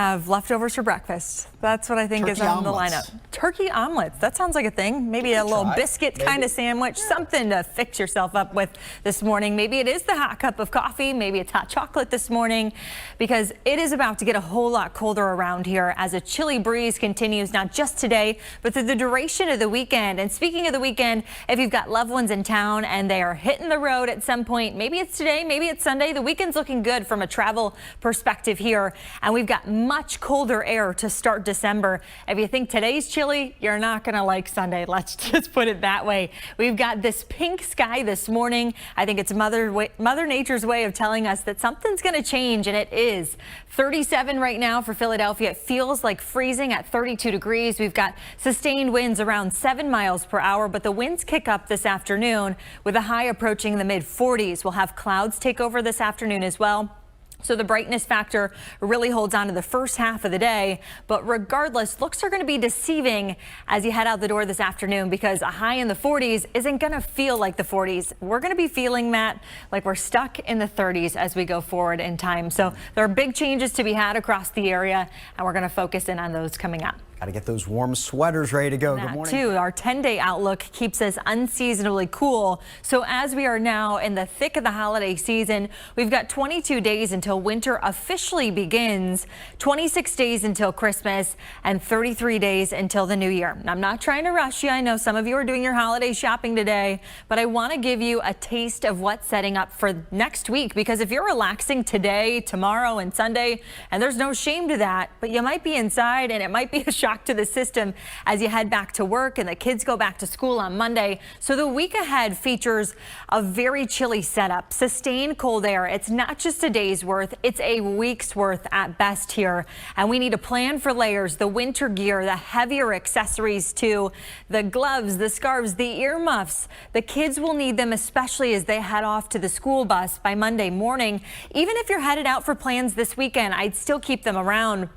Have leftovers for breakfast. That's what I think Turkey is on omelets. the lineup. Turkey omelets. That sounds like a thing. Maybe a little biscuit kind of sandwich, something to fix yourself up with this morning. Maybe it is the hot cup of coffee. Maybe it's hot chocolate this morning, because it is about to get a whole lot colder around here as a chilly breeze continues, not just today, but through the duration of the weekend. And speaking of the weekend, if you've got loved ones in town and they are hitting the road at some point, maybe it's today, maybe it's Sunday, the weekend's looking good from a travel perspective here. And we've got much colder air to start December. If you think today's chilly, you're not going to like Sunday. Let's just put it that way. We've got this pink sky this morning. I think it's Mother Nature's way of telling us that something's going to change, and it is. 37 right now for Philadelphia. It feels like freezing at 32 degrees. We've got sustained winds around 7 miles per hour, but the winds kick up this afternoon with a high approaching the mid 40s. We'll have clouds take over this afternoon as well. So the brightness factor really holds on to the first half of the day. But regardless, looks are going to be deceiving as you head out the door this afternoon, because a high in the 40s isn't going to feel like the 40s. We're going to be feeling, Matt, like we're stuck in the 30s as we go forward in time. So there are big changes to be had across the area, and we're going to focus in on those coming up. Got to get those warm sweaters ready to go. Good morning. Too, our 10-day outlook keeps us unseasonably cool. So as we are now in the thick of the holiday season, we've got 22 days until winter officially begins, 26 days until Christmas, and 33 days until the new year. I'm not trying to rush you. I know some of you are doing your holiday shopping today, but I want to give you a taste of what's setting up for next week, because if you're relaxing today, tomorrow, and Sunday, and there's no shame to that, but you might be inside and it might be a shock to the system as you head back to work and the kids go back to school on Monday. So the week ahead features a very chilly setup, sustained cold air. It's not just a day's worth, it's a week's worth at best here. And we need to plan for layers, the winter gear, the heavier accessories too, the gloves, the scarves, the earmuffs. The kids will need them, especially as they head off to the school bus by Monday morning. Even if you're headed out for plans this weekend, I'd still keep them around.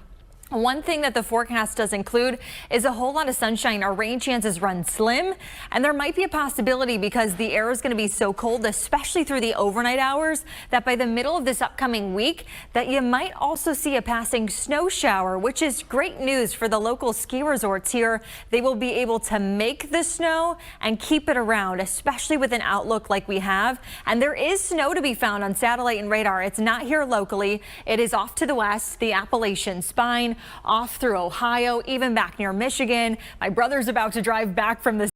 One thing that the forecast does include is a whole lot of sunshine. Our rain chances run slim, and there might be a possibility, because the air is going to be so cold, especially through the overnight hours, that by the middle of this upcoming week, that you might also see a passing snow shower, which is great news for the local ski resorts here. They will be able to make the snow and keep it around, especially with an outlook like we have. And there is snow to be found on satellite and radar. It's not here locally. It is off to the west, the Appalachian Spine, off through Ohio, even back near Michigan. My brother's about to drive back from the